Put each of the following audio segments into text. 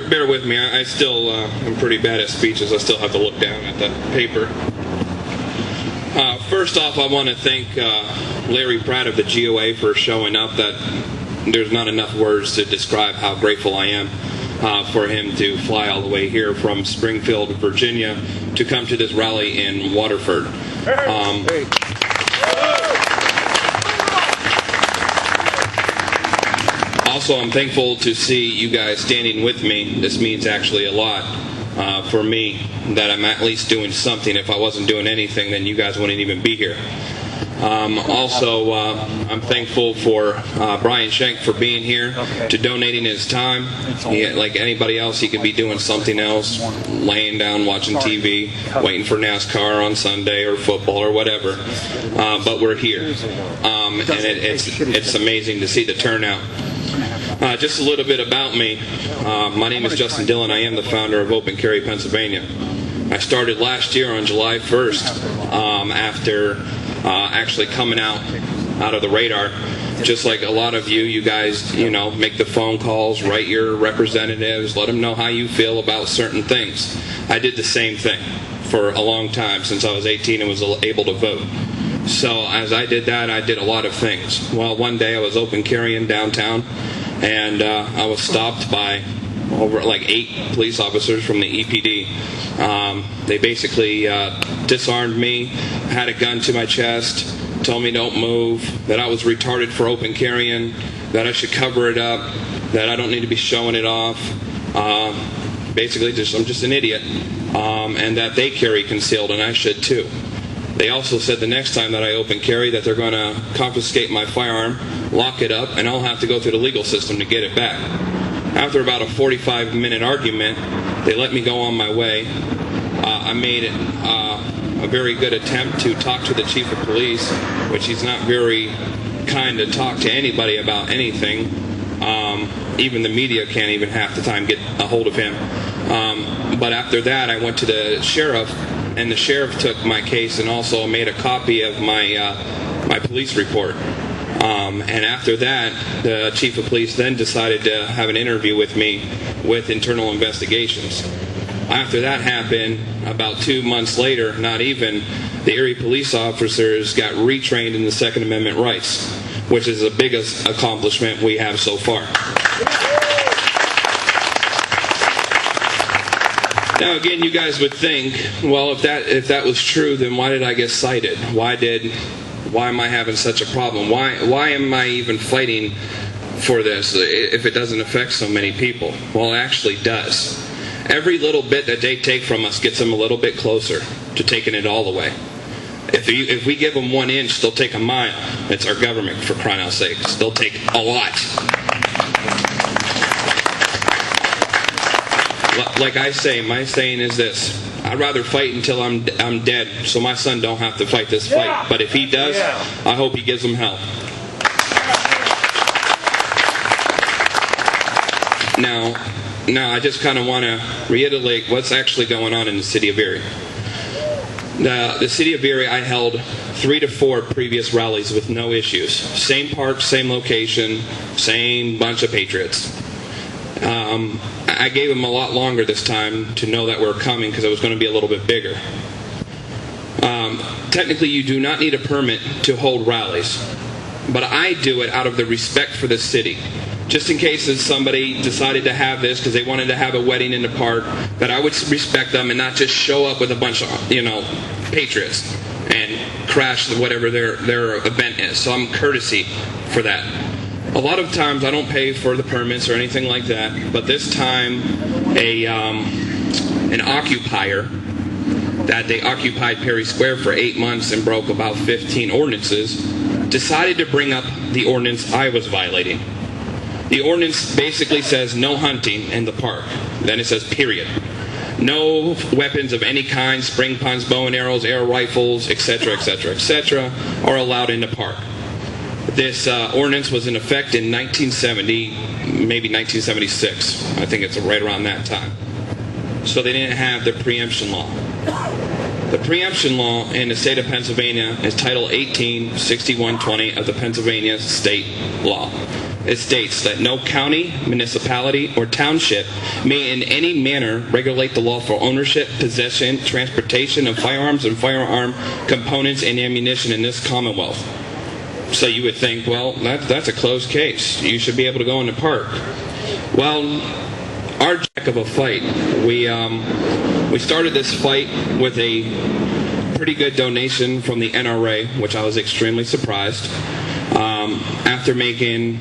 bear with me. I still am pretty bad at speeches. I still have to look down at the paper. First off, I want to thank Larry Pratt of the GOA for showing up. That there's not enough words to describe how grateful I am for him to fly all the way here from Springfield, Virginia, to come to this rally in Waterford. Also, I'm thankful to see you guys standing with me. This means actually a lot for me, that I'm at least doing something. If I wasn't doing anything, then you guys wouldn't even be here. Also, I'm thankful for Brian Schenk for being here, to donating his time. Like anybody else, he could be doing something else, laying down, watching TV, waiting for NASCAR on Sunday or football or whatever. But we're here, and it's amazing to see the turnout. Just a little bit about me. My name is Justin Dillon. I am the founder of Open Carry Pennsylvania. I started last year on July 1st after actually coming out of the radar. Just like a lot of you guys, make the phone calls, write your representatives, let them know how you feel about certain things. I did the same thing for a long time, since I was 18 and was able to vote. So as I did that, I did a lot of things. Well, one day I was open carrying downtown, and I was stopped by over 8 police officers from the EPD. They basically disarmed me, had a gun to my chest, told me don't move, that I was retarded for open carrying, that I should cover it up, that I don't need to be showing it off. Basically, I'm just an idiot, and that they carry concealed, and I should too. They also said the next time that I open carry that they're going to confiscate my firearm, lock it up, and I'll have to go through the legal system to get it back. After about a 45-minute argument, they let me go on my way. I made a very good attempt to talk to the chief of police, which he's not very kind to talk to anybody about anything. Even the media can't even half the time get a hold of him. But after that, I went to the sheriff, and the sheriff took my case and also made a copy of my police report. And after that, the chief of police then decided to have an interview with me with internal investigations. After that happened, about 2 months later, not even, the Erie police officers got retrained in the Second Amendment rights, which is the biggest accomplishment we have so far. Now again, you guys would think, well, if that was true, then why did I get cited? Why am I having such a problem? Why am I even fighting for this if it doesn't affect so many people? Well, it actually does. Every little bit that they take from us gets them a little bit closer to taking it all away. If we give them 1 inch, they'll take a mile. It's our government, for crying out sakes. They'll take a lot. Like I say, my saying is this: I'd rather fight until I'm dead, so my son don't have to fight this fight. But if he does, I hope he gives them hell. Now, I just kind of want to reiterate what's actually going on in the city of Erie. The city of Erie, I held 3 to 4 previous rallies with no issues. Same park, same location, same bunch of patriots. I gave them a lot longer this time to know that we're coming, because it was going to be a little bit bigger. Technically, you do not need a permit to hold rallies, but I do it out of the respect for the city. Just in case if somebody decided to have this because they wanted to have a wedding in the park, that I would respect them and not just show up with a bunch of, patriots and crash whatever their event is. So I'm courtesy for that. A lot of times I don't pay for the permits or anything like that, but this time an occupier that they occupied Perry Square for 8 months and broke about 15 ordinances decided to bring up the ordinance I was violating. The ordinance basically says no hunting in the park. Then it says period. No weapons of any kind, spring puns, bow and arrows, air rifles, etc., etc., etc., are allowed in the park. This ordinance was in effect in 1970, maybe 1976. I think it's right around that time. So they didn't have the preemption law. The preemption law in the state of Pennsylvania is Title 18, 6120 of the Pennsylvania state law. it states that no county, municipality, or township may in any manner regulate the lawful ownership, possession, transportation of firearms and firearm components and ammunition in this Commonwealth. So you would think, well, that's a closed case. You should be able to go in the park. Well, our jack of a fight. We started this fight with a pretty good donation from the NRA, which I was extremely surprised. After making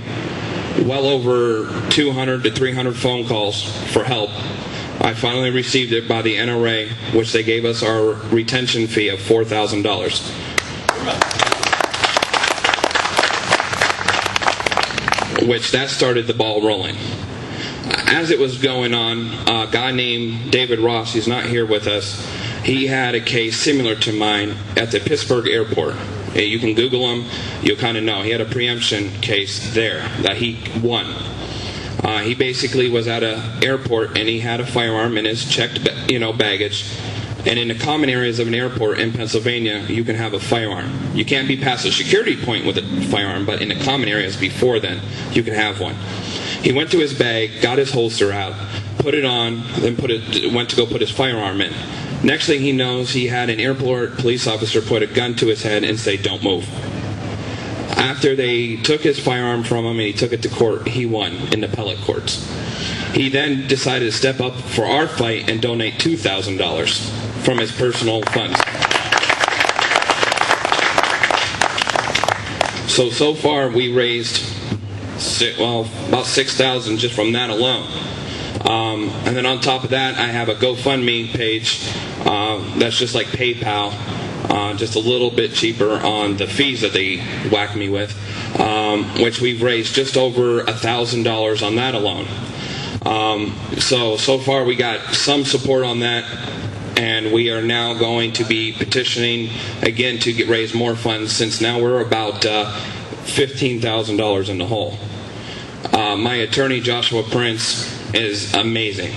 well over 200 to 300 phone calls for help, I finally received it by the NRA, which they gave us our retention fee of $4,000. Which that started the ball rolling. As it was going on, a guy named David Ross, he's not here with us, he had a case similar to mine at the Pittsburgh airport. You can Google him, you'll kind of know. He had a preemption case there that he won. He basically was at an airport and he had a firearm in his checked baggage. And in the common areas of an airport in Pennsylvania, you can have a firearm. You can't be past a security point with a firearm, but in the common areas before then, you can have one. He went to his bag, got his holster out, put it on, then went to go put his firearm in. Next thing he knows, he had an airport police officer put a gun to his head and say, "Don't move." After they took his firearm from him and he took it to court, he won in the appellate courts. He then decided to step up for our fight and donate $2,000 from his personal funds. So far we raised about $6,000 just from that alone. And then on top of that, I have a GoFundMe page that's just like PayPal, just a little bit cheaper on the fees that they whack me with, which we've raised just over $1,000 on that alone. So far we got some support on that, and we are now going to be petitioning again to raise more funds, since now we're about $15,000 in the hole. My attorney, Joshua Prince, is amazing.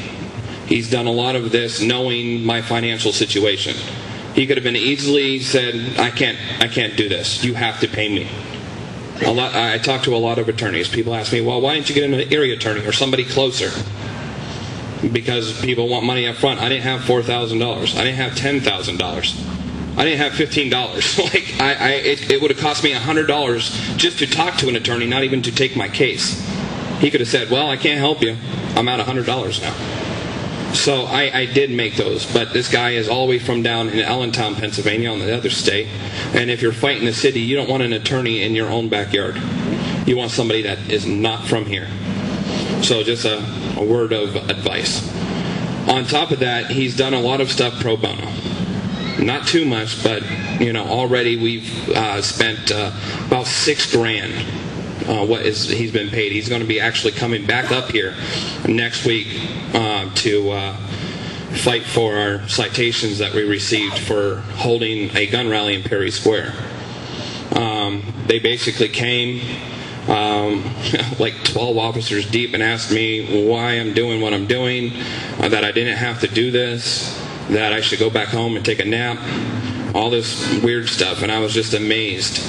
He's done a lot of this knowing my financial situation. He could have been easily said, I can't do this. You have to pay me. I talk to a lot of attorneys. People ask me, well, why didn't you get an area attorney or somebody closer? Because people want money up front. I didn't have $4,000. I didn't have $10,000. I didn't have $15. It would have cost me $100 just to talk to an attorney, not even to take my case. He could have said, well, I can't help you. I'm out $100 now. So I did make those. But this guy is all the way from down in Allentown, Pennsylvania, on the other state. And if you're fighting the city, you don't want an attorney in your own backyard. You want somebody that is not from here. So just a word of advice. On top of that, he's done a lot of stuff pro bono. Not too much, but already we've spent about $6,000. He's been paid. He's going to be actually coming back up here next week to fight for our citations that we received for holding a gun rally in Perry Square. They basically came like 12 officers deep and asked me why I'm doing what I'm doing, that I didn't have to do this, that I should go back home and take a nap, all this weird stuff, and I was just amazed.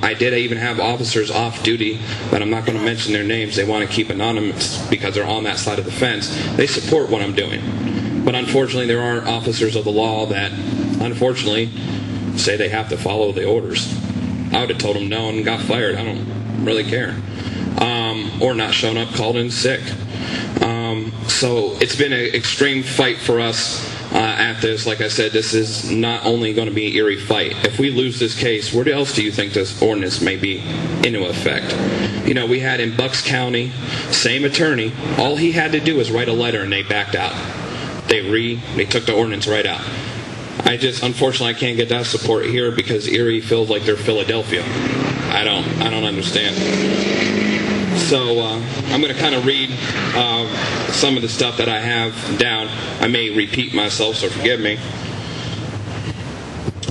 I did even have officers off duty, but I'm not going to mention their names. They want to keep anonymous because they're on that side of the fence. They support what I'm doing. But unfortunately, there are officers of the law that, unfortunately, say they have to follow the orders. I would have told them no and got fired. I don't really care. Or not shown up, called in sick. So it's been an extreme fight for us at this. Like I said, this is not only going to be an Erie fight. If we lose this case, where else do you think this ordinance may be into effect? We had in Bucks County, same attorney. All he had to do was write a letter and they backed out. They took the ordinance right out. Unfortunately, I can't get that support here because Erie feels like they're Philadelphia. I don't understand. So I'm going to kind of read some of the stuff that I have down. I may repeat myself, so forgive me.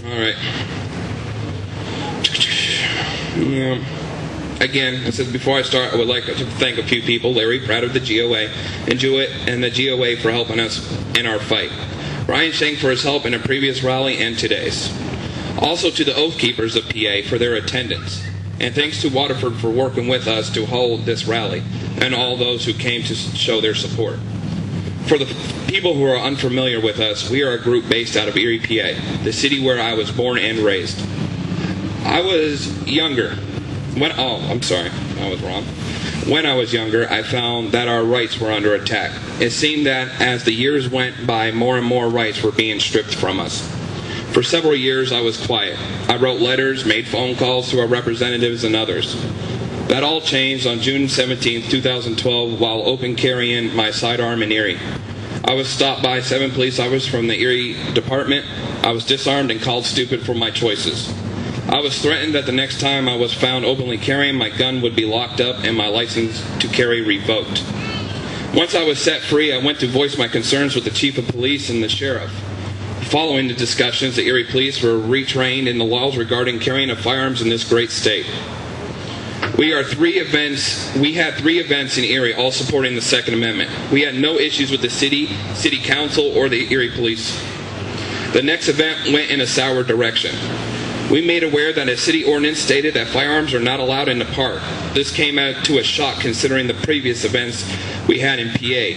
All right. Again, it says, before I start, I would like to thank a few people. Larry Pratt of the GOA, and the GOA for helping us in our fight. Brian Shank for his help in a previous rally and today's. Also to the Oath Keepers of PA for their attendance. And thanks to Waterford for working with us to hold this rally, and all those who came to show their support. For the people who are unfamiliar with us, we are a group based out of Erie, PA, the city where I was born and raised. I was younger. When I was younger, I found that our rights were under attack. It seemed that as the years went by, more and more rights were being stripped from us. For several years, I was quiet. I wrote letters, made phone calls to our representatives and others. That all changed on June 17, 2012, while open carrying my sidearm in Erie. I was stopped by 7 police officers from the Erie Department. I was disarmed and called stupid for my choices. I was threatened that the next time I was found openly carrying, my gun would be locked up and my license to carry revoked. Once I was set free, I went to voice my concerns with the chief of police and the sheriff. Following the discussions, the Erie police were retrained in the laws regarding carrying of firearms in this great state. We had 3 events in Erie, all supporting the Second Amendment. We had no issues with the city council, or the Erie police. The next event went in a sour direction. We made aware that a city ordinance stated that firearms are not allowed in the park. This came out to a shock considering the previous events we had in PA.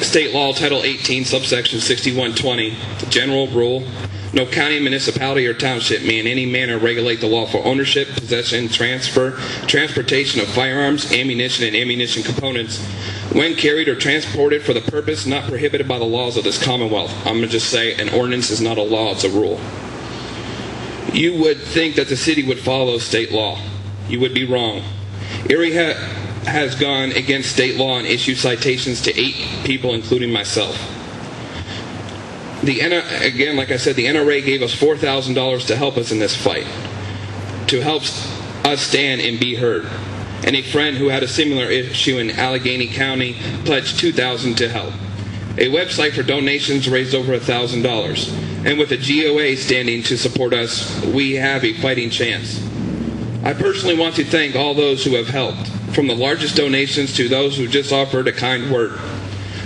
State Law Title 18, subsection 6120, the general rule: no county, municipality, or township may in any manner regulate the lawful ownership, possession, transportation of firearms, ammunition, and ammunition components when carried or transported for the purpose not prohibited by the laws of this Commonwealth. I'm going to just say an ordinance is not a law, it's a rule. You would think that the city would follow state law. You would be wrong. Erie has gone against state law and issued citations to 8 people, including myself. Again, like I said, the NRA gave us $4,000 to help us in this fight, to help us stand and be heard. And a friend who had a similar issue in Allegheny County pledged $2,000 to help. A website for donations raised over $1,000. And with the GOA standing to support us, we have a fighting chance. I personally want to thank all those who have helped, from the largest donations to those who just offered a kind word.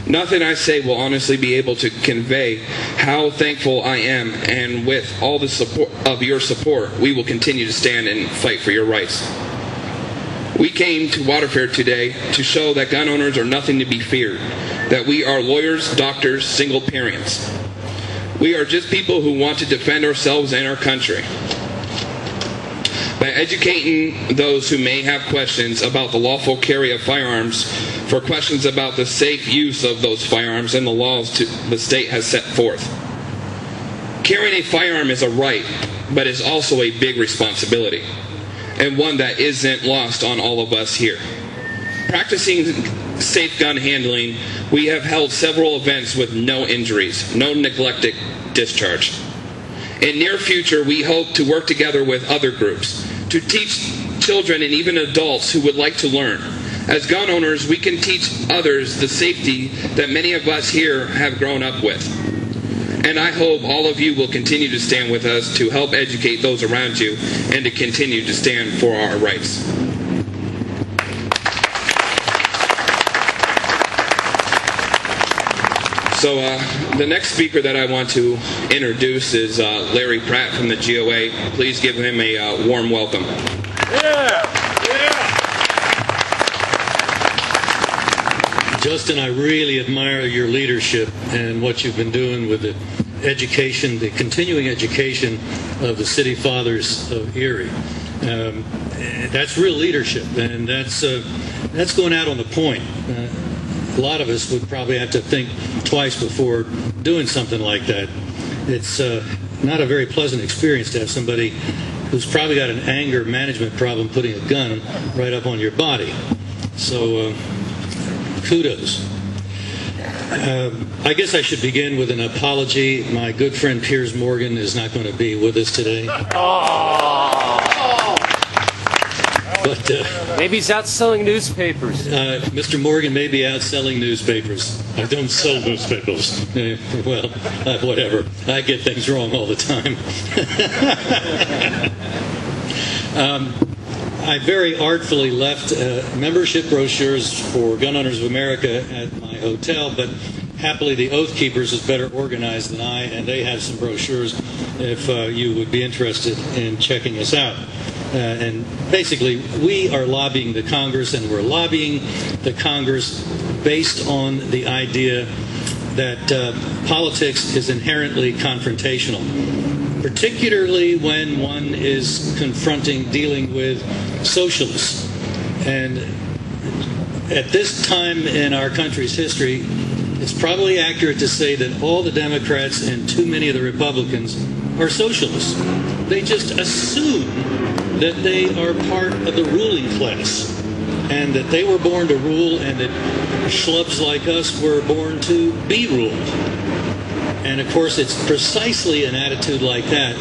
Nothing I say will honestly be able to convey how thankful I am, and with all the support of your support, we will continue to stand and fight for your rights. We came to Waterford today to show that gun owners are nothing to be feared, that we are lawyers, doctors, single parents. We are just people who want to defend ourselves and our country. By educating those who may have questions about the lawful carry of firearms, for questions about the safe use of those firearms and the laws the state has set forth. Carrying a firearm is a right, but is also a big responsibility, and one that isn't lost on all of us here. Practicing safe gun handling, we have held several events with no injuries, no neglected discharge. In near future, we hope to work together with other groups to teach children and even adults who would like to learn. As gun owners, we can teach others the safety that many of us here have grown up with. And I hope all of you will continue to stand with us to help educate those around you and to continue to stand for our rights. So the next speaker that I want to introduce is Larry Pratt from the GOA. Please give him a warm welcome. Justin, I really admire your leadership and what you've been doing with the education, the continuing education of the City Fathers of Erie. That's real leadership, and that's going out on the point. A lot of us would probably have to think twice before doing something like that. It's not a very pleasant experience to have somebody who's probably got an anger management problem putting a gun right up on your body. So kudos. I guess I should begin with an apology. My good friend Piers Morgan is not going to be with us today. But maybe he's out selling newspapers. Mr. Morgan may be out selling newspapers. I don't sell newspapers. Well, whatever. I get things wrong all the time. I very artfully left membership brochures for Gun Owners of America at my hotel, but happily the Oath Keepers is better organized than I, and they have some brochures if you would be interested in checking us out. And basically, we are lobbying the Congress, and we're lobbying the Congress based on the idea that politics is inherently confrontational, particularly when one is dealing with socialists. And at this time in our country's history, it's probably accurate to say that all the Democrats and too many of the Republicans are socialists. They just assume that they are part of the ruling class and that they were born to rule and that schlubs like us were born to be ruled. And of course, it's precisely an attitude like that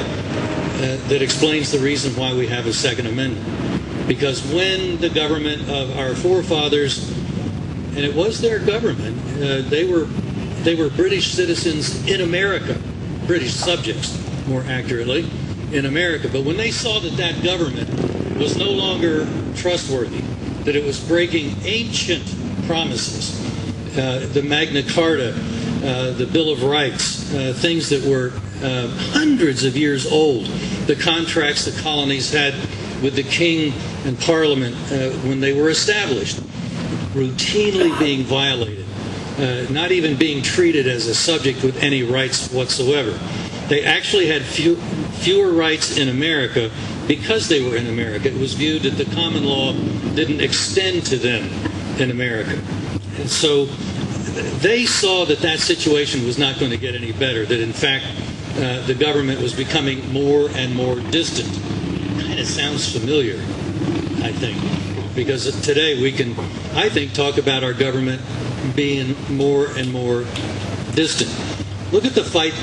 that explains the reason why we have a Second Amendment. Because when the government of our forefathers, and it was their government, they were British citizens in America, British subjects, more accurately, in America. But when they saw that that government was no longer trustworthy, that it was breaking ancient promises, the Magna Carta, the Bill of Rights, things that were hundreds of years old, the contracts the colonies had with the king and parliament when they were established, routinely being violated, not even being treated as a subject with any rights whatsoever. They actually had fewer rights in America because they were in America. It was viewed that the common law didn't extend to them in America. And so they saw that that situation was not going to get any better, that in fact the government was becoming more and more distant. It kind of sounds familiar, I think, because today we can, I think, talk about our government being more and more distant. Look at the fight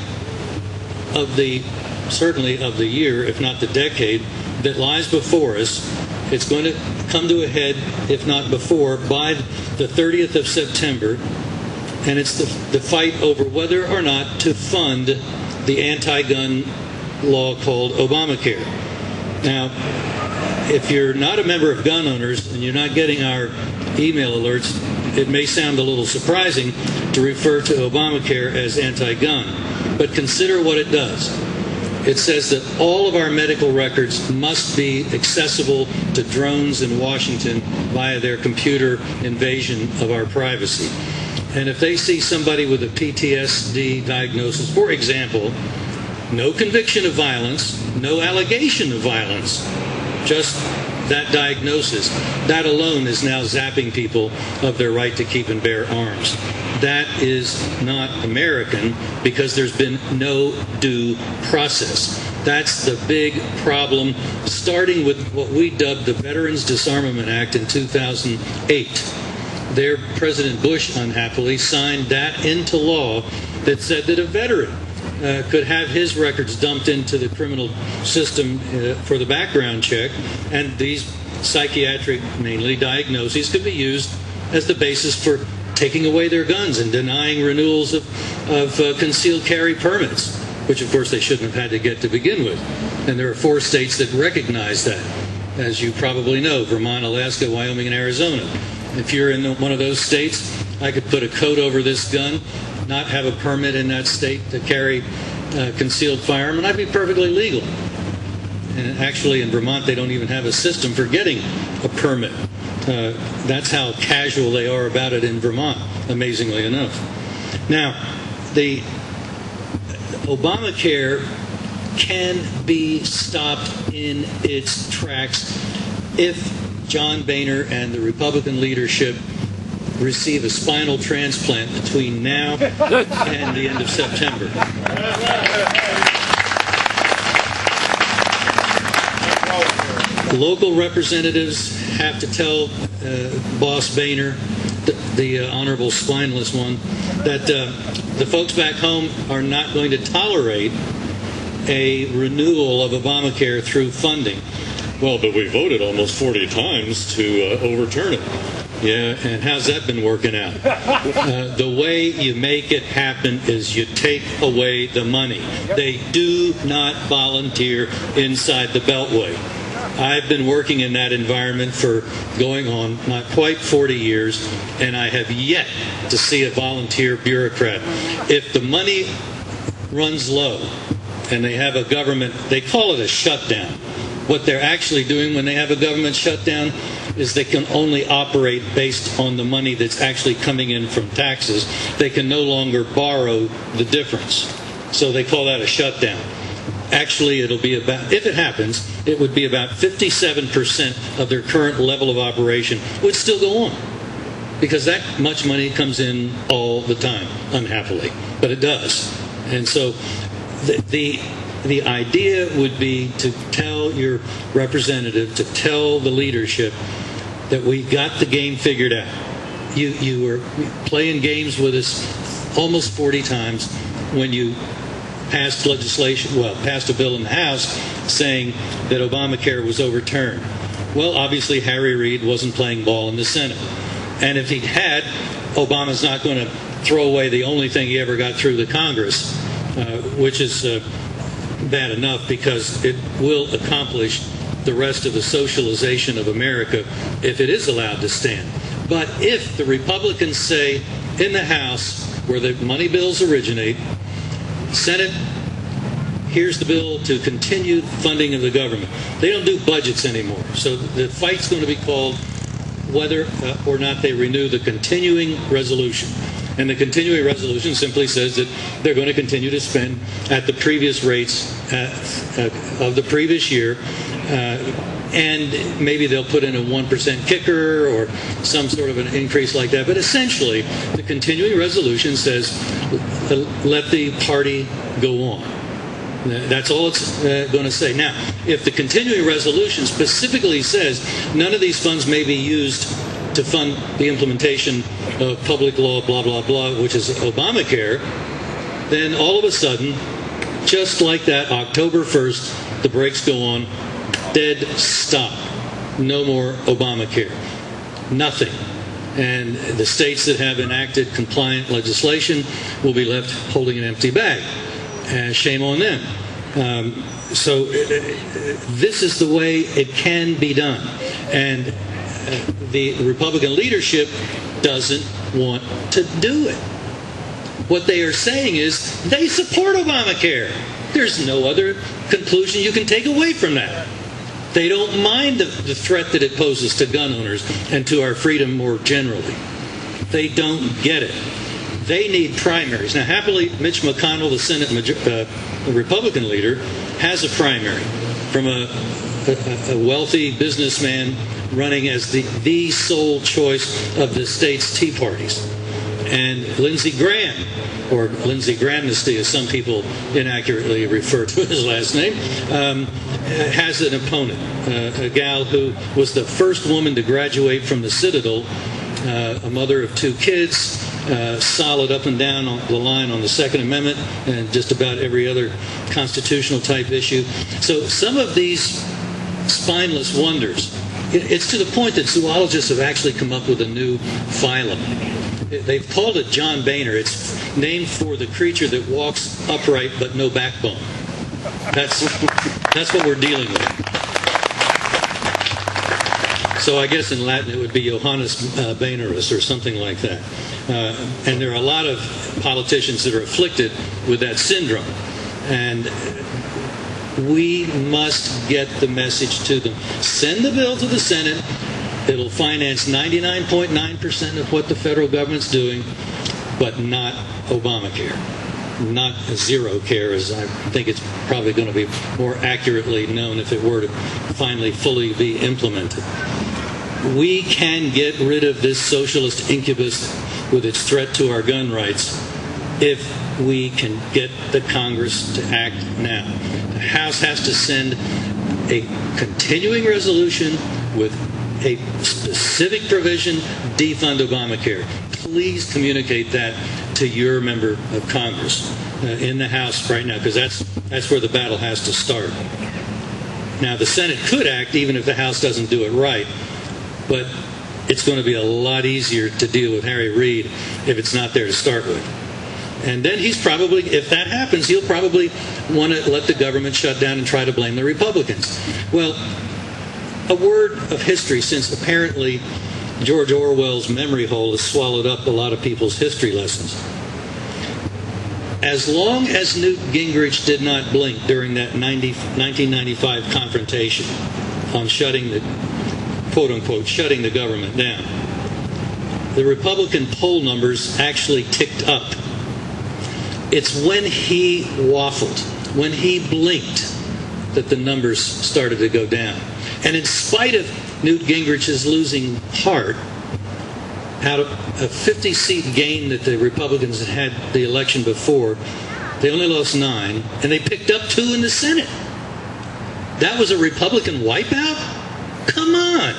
certainly of the year, if not the decade, that lies before us. It's going to come to a head, if not before, by the 30th of September, and it's the fight over whether or not to fund the anti-gun law called Obamacare. Now, if you're not a member of gun owners and you're not getting our email alerts, it may sound a little surprising to refer to Obamacare as anti-gun. But consider what it does. It says that all of our medical records must be accessible to drones in Washington via their computer invasion of our privacy. And if they see somebody with a PTSD diagnosis, for example, no conviction of violence, no allegation of violence, just that diagnosis, that alone is now zapping people of their right to keep and bear arms. That is not American because there's been no due process. That's the big problem, starting with what we dubbed the Veterans Disarmament Act in 2008. There, President Bush, unhappily, signed that into law that said that a veteran could have his records dumped into the criminal system for the background check, and these psychiatric, mainly diagnoses, could be used as the basis for taking away their guns and denying renewals of concealed carry permits, which of course they shouldn't have had to get to begin with. And there are 4 states that recognize that, as you probably know: Vermont, Alaska, Wyoming, and Arizona. If you're in one of those states, I could put a coat over this gun, not have a permit in that state to carry a concealed firearm, and I'd be perfectly legal. And actually in Vermont they don't even have a system for getting a permit. That's how casual they are about it in Vermont, amazingly enough. Now, the Obamacare can be stopped in its tracks if John Boehner and the Republican leadership receive a spinal transplant between now and the end of September. Local representatives have to tell Boss Boehner, the honorable spineless one, that the folks back home are not going to tolerate a renewal of Obamacare through funding. Well, but we voted almost 40 times to overturn it. Yeah, and how's that been working out? The way you make it happen is you take away the money. They do not volunteer inside the Beltway. I've been working in that environment for going on not quite 40 years, and I have yet to see a volunteer bureaucrat. If the money runs low and they have a government, they call it a shutdown. What they're actually doing when they have a government shutdown is they can only operate based on the money that's actually coming in from taxes. They can no longer borrow the difference. So they call that a shutdown. Actually, it'll be about, if it happens, it would be about 57% of their current level of operation would still go on. Because that much money comes in all the time, unhappily. But it does. And so the idea would be to tell your representative, to tell the leadership that we got the game figured out. You were playing games with us almost 40 times when you passed passed a bill in the House saying that Obamacare was overturned. Well, obviously Harry Reid wasn't playing ball in the Senate. And if he had, Obama's not going to throw away the only thing he ever got through the Congress, which is bad enough because it will accomplish the rest of the socialization of America if it is allowed to stand. But if the Republicans say in the House, where the money bills originate, Senate, here's the bill to continue funding of the government. They don't do budgets anymore. So the fight's going to be called whether or not they renew the continuing resolution. And the continuing resolution simply says that they're going to continue to spend at the previous rates of the previous year. And maybe they'll put in a 1% kicker or some sort of an increase like that. But essentially, the continuing resolution says, let the party go on. That's all it's going to say. Now, if the continuing resolution specifically says none of these funds may be used to fund the implementation of public law, blah, blah, blah, which is Obamacare, then all of a sudden, just like that, October 1st, the brakes go on, dead stop. No more Obamacare. Nothing. And the states that have enacted compliant legislation will be left holding an empty bag. Shame on them. So this is the way it can be done. And the Republican leadership doesn't want to do it. What they are saying is they support Obamacare. There's no other conclusion you can take away from that. They don't mind the threat that it poses to gun owners and to our freedom more generally. They don't get it. They need primaries. Now, happily, Mitch McConnell, the Senate Republican leader, has a primary from a wealthy businessman running as the sole choice of the state's Tea Parties. And Lindsey Graham, or Lindsey Grahamnesty, as some people inaccurately refer to his last name, has an opponent, a gal who was the first woman to graduate from the Citadel, a mother of 2 kids, solid up and down on the line on the Second Amendment and just about every other constitutional type issue. So some of these spineless wonders, it's to the point that zoologists have actually come up with a new phylum. They've called it John Boehner. It's named for the creature that walks upright but no backbone. That's what we're dealing with. So I guess in Latin it would be Johannes Boehnerus or something like that. And there are a lot of politicians that are afflicted with that syndrome. And we must get the message to them. Send the bill to the Senate. It'll finance 99.9% of what the federal government's doing, but not Obamacare. Not zero care, as I think it's probably going to be more accurately known if it were to finally fully be implemented. We can get rid of this socialist incubus with its threat to our gun rights if we can get the Congress to act now. The House has to send a continuing resolution with a specific provision, defund Obamacare. Please communicate that to your member of Congress in the House right now, because that's where the battle has to start. Now, the Senate could act even if the House doesn't do it right, but it's going to be a lot easier to deal with Harry Reid if it's not there to start with. And then he's probably, if that happens, he'll probably want to let the government shut down and try to blame the Republicans. Well, a word of history, since apparently George Orwell's memory hole has swallowed up a lot of people's history lessons. as long as Newt Gingrich did not blink during that 1995 confrontation on shutting the, quote-unquote, shutting the government down, the Republican poll numbers actually ticked up. It's when he waffled, when he blinked, that the numbers started to go down. And in spite of Newt Gingrich's losing heart, out of a 50-seat gain that the Republicans had had the election before, they only lost 9, and they picked up 2 in the Senate. That was a Republican wipeout? Come on!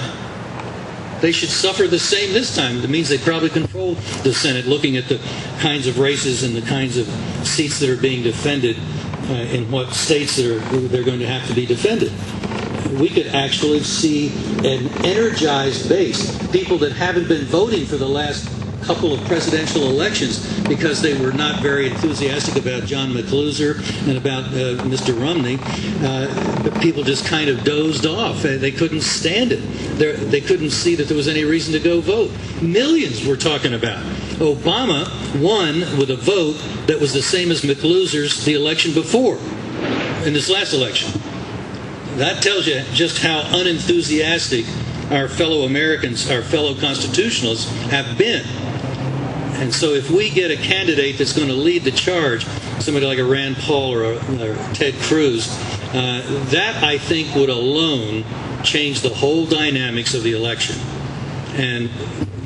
They should suffer the same this time. That means they probably control the Senate, looking at the kinds of races and the kinds of seats that are being defended in what states they're going to have to be defended. We could actually see an energized base, people that haven't been voting for the last couple of presidential elections because they were not very enthusiastic about John McLuser and about Mr. Romney. But people just kind of dozed off. They couldn't stand it. They couldn't see that there was any reason to go vote. Millions we're talking about. Obama won with a vote that was the same as McLuser's the election before, in this last election. That tells you just how unenthusiastic our fellow Americans, our fellow constitutionalists have been. And so if we get a candidate that's going to lead the charge, somebody like a Rand Paul or Ted Cruz, that I think would alone change the whole dynamics of the election. And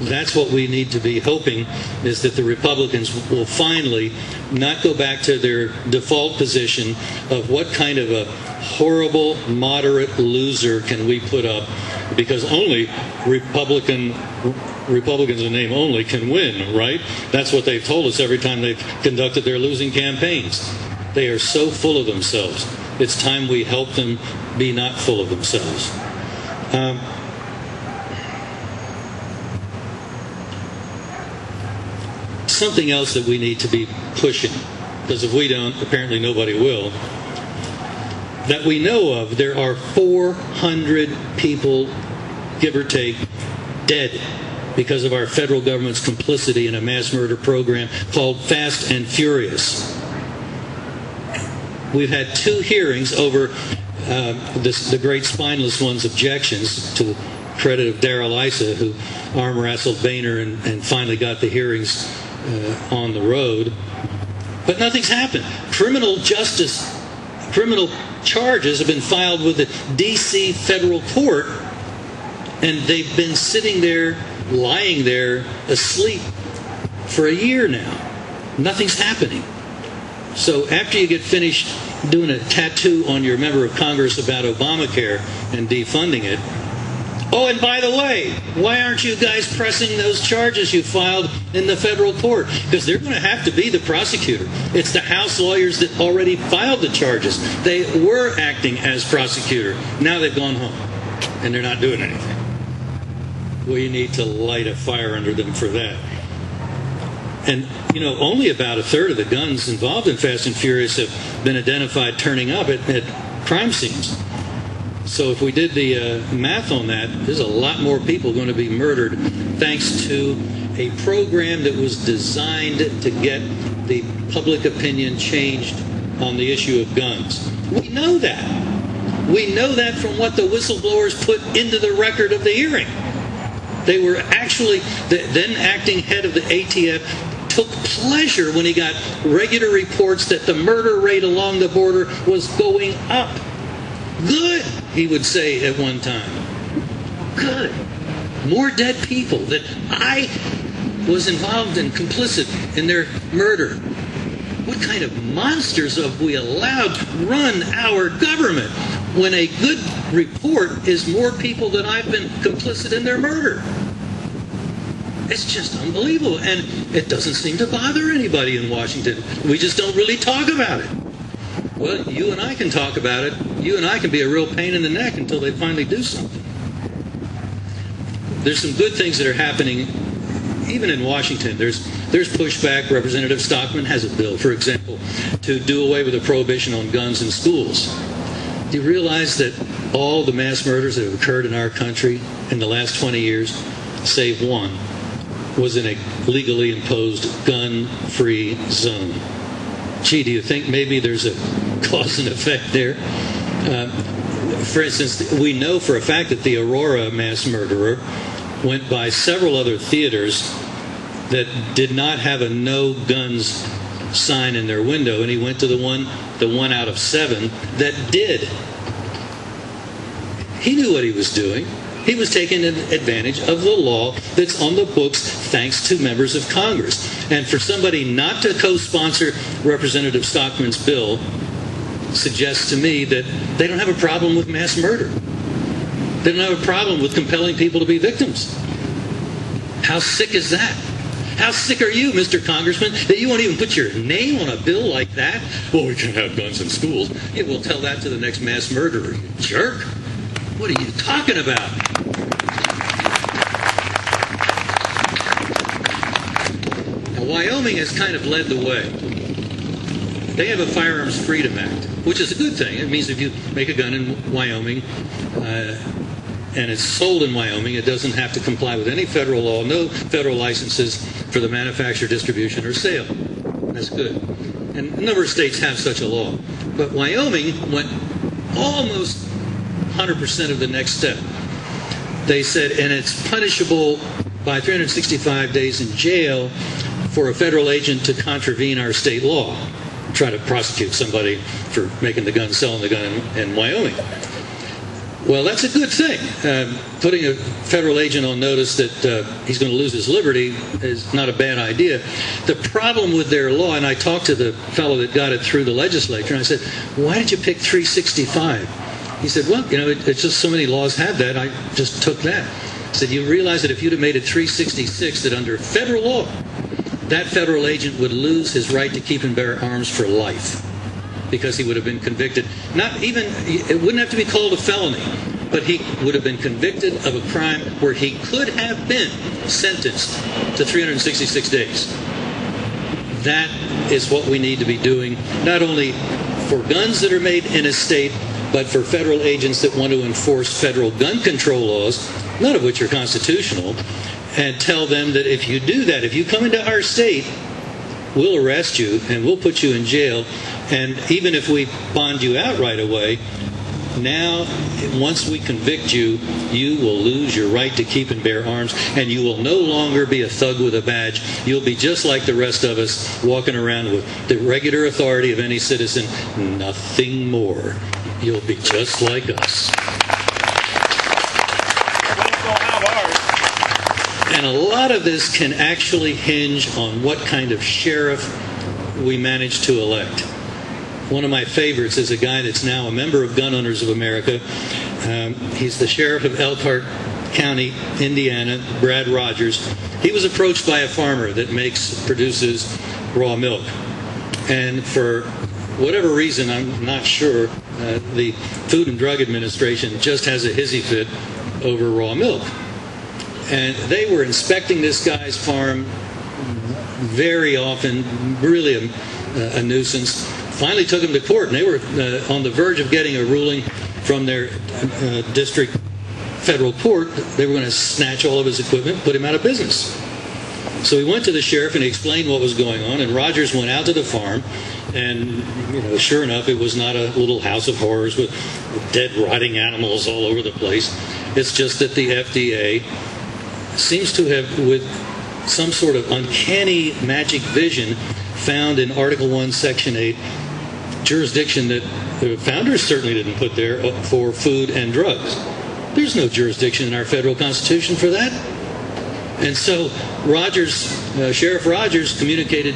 that's what we need to be hoping, is that the Republicans will finally not go back to their default position of what kind of a horrible, moderate loser can we put up, because only Republicans in name only can win, right? That's what they've told us every time they've conducted their losing campaigns. They are so full of themselves. It's time we help them be not full of themselves. Something else that we need to be pushing, because if we don't, apparently nobody will, that we know of, there are 400 people, give or take, dead because of our federal government's complicity in a mass murder program called Fast and Furious. We've had 2 hearings over the great spineless one's objections, to the credit of Darrell Issa, who arm wrestled Boehner and finally got the hearings on the road. But nothing's happened. Criminal charges have been filed with the D.C. federal court, and they've been sitting there, lying there, asleep for a year now. Nothing's happening. So after you get finished doing a tattoo on your member of Congress about Obamacare and defunding it, oh, and by the way, why aren't you guys pressing those charges you filed in the federal court? Because they're going to have to be the prosecutor. It's the House lawyers that already filed the charges. They were acting as prosecutor. Now they've gone home, and they're not doing anything. We need to light a fire under them for that. And, you know, only about a third of the guns involved in Fast and Furious have been identified turning up at crime scenes. So if we did the math on that, there's a lot more people going to be murdered thanks to a program that was designed to get the public opinion changed on the issue of guns. We know that. We know that from what the whistleblowers put into the record of the hearing. They were actually, the then acting head of the ATF took pleasure when he got regular reports that the murder rate along the border was going up. Good, he would say at one time. Good. More dead people that I was involved and complicit in their murder. What kind of monsters have we allowed run our government when a good report is more people that I've been complicit in their murder? It's just unbelievable. And it doesn't seem to bother anybody in Washington. We just don't really talk about it. Well, you and I can talk about it. You and I can be a real pain in the neck until they finally do something. There's some good things that are happening even in Washington. There's pushback. Representative Stockman has a bill, for example, to do away with the prohibition on guns in schools. Do you realize that all the mass murders that have occurred in our country in the last 20 years, save one, was in a legally imposed gun-free zone? gee, do you think maybe there's a cause and effect there? For instance, we know for a fact that the Aurora mass murderer went by several other theaters that did not have a no guns sign in their window, and he went to the one out of 7 that did. He knew what he was doing. He was taking advantage of the law that's on the books thanks to members of Congress. And for somebody not to co-sponsor Representative Stockman's bill suggests to me that they don't have a problem with mass murder. They don't have a problem with compelling people to be victims. How sick is that? How sick are you, Mr. Congressman, that you won't even put your name on a bill like that? Well, we can't have guns in schools. Yeah, we'll tell that to the next mass murderer, you jerk. What are you talking about? Now, Wyoming has kind of led the way. They have a Firearms Freedom Act, which is a good thing. It means if you make a gun in Wyoming and it's sold in Wyoming, it doesn't have to comply with any federal law, no federal licenses for the manufacture, distribution, or sale. That's good. And a number of states have such a law. But Wyoming went almost 100% of the next step. They said, and it's punishable by 365 days in jail for a federal agent to contravene our state law, try to prosecute somebody for making the gun, selling the gun in Wyoming. Well, that's a good thing. Putting a federal agent on notice that he's going to lose his liberty is not a bad idea. The problem with their law, and I talked to the fellow that got it through the legislature, and I said, why did you pick 365? He said, well, it's just so many laws have that, I just took that. I said, you realize that if you'd have made it 366, that under federal law, that federal agent would lose his right to keep and bear arms for life because he would have been convicted. Not even, it wouldn't have to be called a felony, but he would have been convicted of a crime where he could have been sentenced to 366 days. That is what we need to be doing, not only for guns that are made in a state, but for federal agents that want to enforce federal gun control laws, none of which are constitutional, and tell them that if you do that, if you come into our state, we'll arrest you and we'll put you in jail, and even if we bond you out right away, now, once we convict you, you will lose your right to keep and bear arms, and you will no longer be a thug with a badge. You'll be just like the rest of us, walking around with the regular authority of any citizen, nothing more. You'll be just like us. And a lot of this can actually hinge on what kind of sheriff we manage to elect. One of my favorites is a guy that's now a member of Gun Owners of America. He's the sheriff of Elkhart County, Indiana, Brad Rogers. He was approached by a farmer that produces raw milk. And for whatever reason, I'm not sure, the Food and Drug Administration just has a hissy fit over raw milk. And they were inspecting this guy's farm very often, really a nuisance. Finally took him to court, and they were on the verge of getting a ruling from their district federal court. They were going to snatch all of his equipment, put him out of business. So he went to the sheriff and he explained what was going on, and Rogers went out to the farm, and sure enough, it was not a little house of horrors with dead, rotting animals all over the place. It's just that the FDA seems to have, with some sort of uncanny magic vision, found in Article 1, Section 8, jurisdiction that the founders certainly didn't put there for food and drugs. There's no jurisdiction in our federal Constitution for that. And so Sheriff Rogers communicated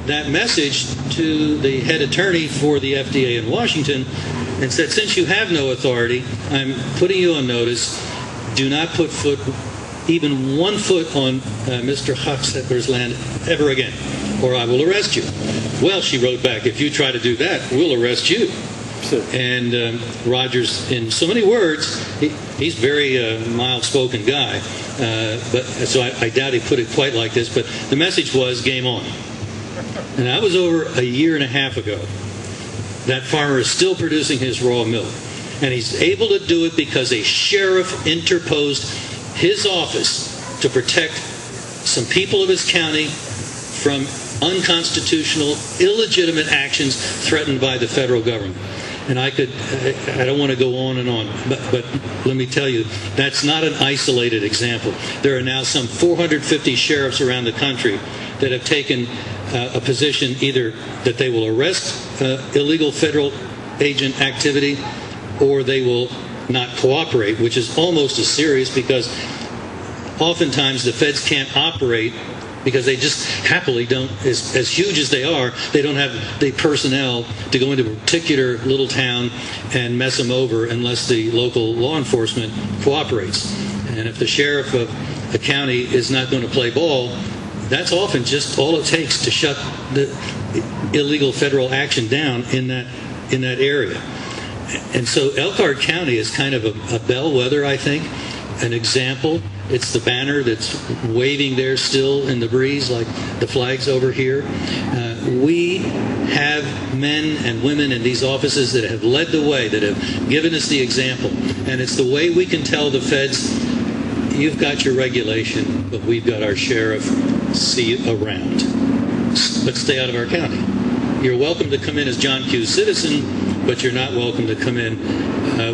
that message to the head attorney for the FDA in Washington and said, since you have no authority, I'm putting you on notice. Do not put even 1 foot on Mr. Hochstetler's land ever again, or I will arrest you. Well, she wrote back, if you try to do that, we'll arrest you. And Rogers, in so many words, he's a very mild-spoken guy, so I doubt he put it quite like this, but the message was, game on. And that was over a year and a half ago. That farmer is still producing his raw milk. And he's able to do it because a sheriff interposed his office to protect some people of his county from unconstitutional, illegitimate actions threatened by the federal government. And I don't want to go on and on, but let me tell you, that's not an isolated example. There are now some 450 sheriffs around the country that have taken a position either that they will arrest illegal federal agent activity or they will not cooperate, which is almost as serious because oftentimes the feds can't operate because they just happily don't, as huge as they are, they don't have the personnel to go into a particular little town and mess them over unless the local law enforcement cooperates. And if the sheriff of a county is not going to play ball, that's often just all it takes to shut the illegal federal action down in that area. And so Elkhart County is kind of a bellwether, I think, an example. It's the banner that's waving there still in the breeze like the flags over here. We have men and women in these offices that have led the way, that have given us the example. And it's the way we can tell the feds, you've got your regulation, but we've got our sheriff. See you around. But stay out of our county. You're welcome to come in as John Q. citizen, but you're not welcome to come in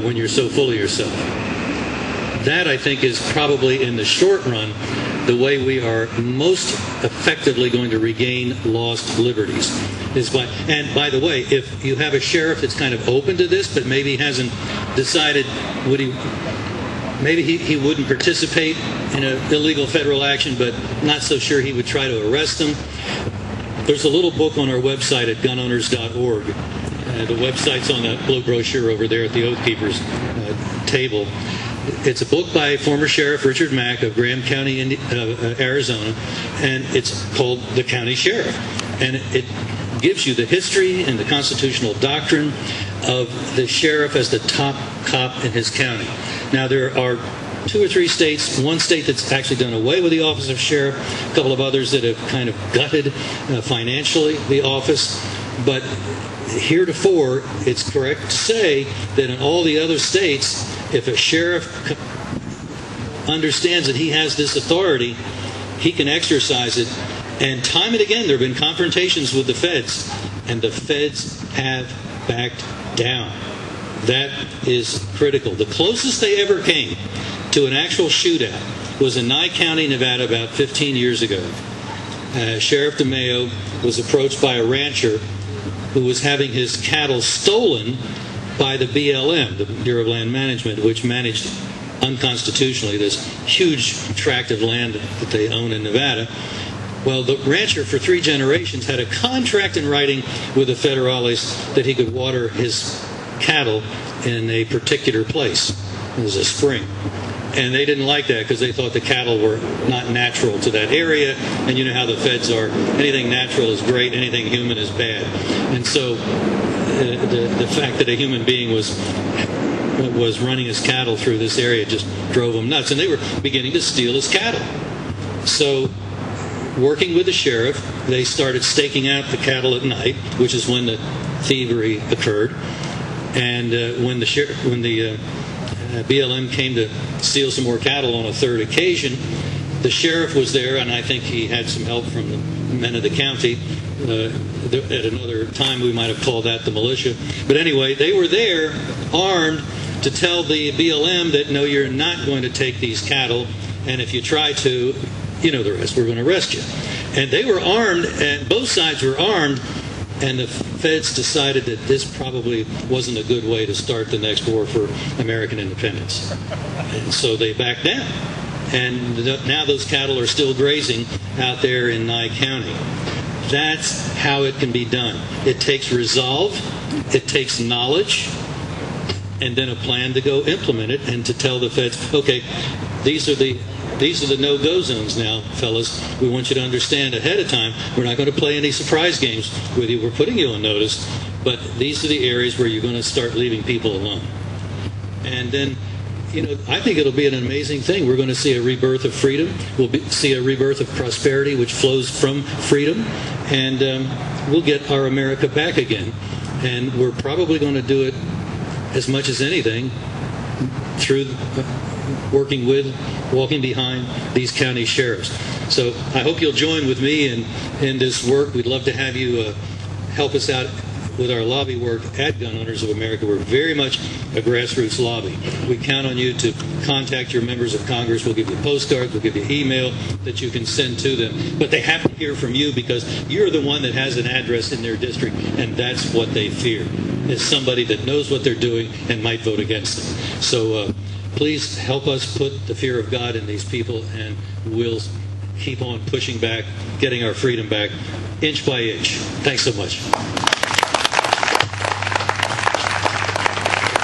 when you're so full of yourself. That, I think, is probably, in the short run, the way we are most effectively going to regain lost liberties. And by the way, if you have a sheriff that's kind of open to this, but maybe hasn't decided, maybe he wouldn't participate in an illegal federal action, but not so sure he would try to arrest them. There's a little book on our website at gunowners.org. The website's on that blue brochure over there at the Oath Keepers table. It's a book by former Sheriff Richard Mack of Graham County, Arizona, and it's called The County Sheriff. And it gives you the history and the constitutional doctrine of the sheriff as the top cop in his county. Now, there are 2 or 3 states, one state that's actually done away with the office of sheriff, a couple of others that have kind of gutted financially the office, but heretofore, it's correct to say that in all the other states, if a sheriff understands that he has this authority, he can exercise it. And time and again, there have been confrontations with the feds, and the feds have backed down. That is critical. The closest they ever came to an actual shootout was in Nye County, Nevada, about 15 years ago. Sheriff DeMayo was approached by a rancher who was having his cattle stolen by the BLM, the Bureau of Land Management, which managed unconstitutionally this huge tract of land that they own in Nevada. Well, the rancher for 3 generations had a contract in writing with the federales that he could water his cattle in a particular place. It was a spring. And they didn't like that because they thought the cattle were not natural to that area. And you know how the feds are. Anything natural is great. Anything human is bad. And so the fact that a human being was running his cattle through this area just drove them nuts. And they were beginning to steal his cattle. So working with the sheriff, they started staking out the cattle at night, which is when the thievery occurred. And when the BLM came to steal some more cattle on a 3rd occasion, the sheriff was there, and I think he had some help from the men of the county. At another time, we might have called that the militia. But anyway, they were there, armed, to tell the BLM that, no, you're not going to take these cattle, and if you try to, you know the rest, we're going to arrest you. And they were armed, and both sides were armed, and the feds decided that this probably wasn't a good way to start the next war for American independence. And so they backed down. And now those cattle are still grazing out there in Nye County. That's how it can be done. It takes resolve, it takes knowledge, and then a plan to go implement it and to tell the feds, okay, these are the no-go zones now, fellas. We want you to understand ahead of time, we're not going to play any surprise games with you. We're putting you on notice, but these are the areas where you're going to start leaving people alone. And then, you know, I think it'll be an amazing thing. We're going to see a rebirth of freedom. We'll see a rebirth of prosperity, which flows from freedom. And we'll get our America back again. And we're probably going to do it as much as anything through working with, walking behind these county sheriffs. So I hope you'll join with me in this work. We'd love to have you help us out with our lobby work at Gun Owners of America. We're very much a grassroots lobby. We count on you to contact your members of Congress. We'll give you postcards, we'll give you email that you can send to them. But they have to hear from you because you're the one that has an address in their district, and that's what they fear, is somebody that knows what they're doing and might vote against them. So please help us put the fear of God in these people, and we'll keep on pushing back, getting our freedom back, inch by inch. Thanks so much.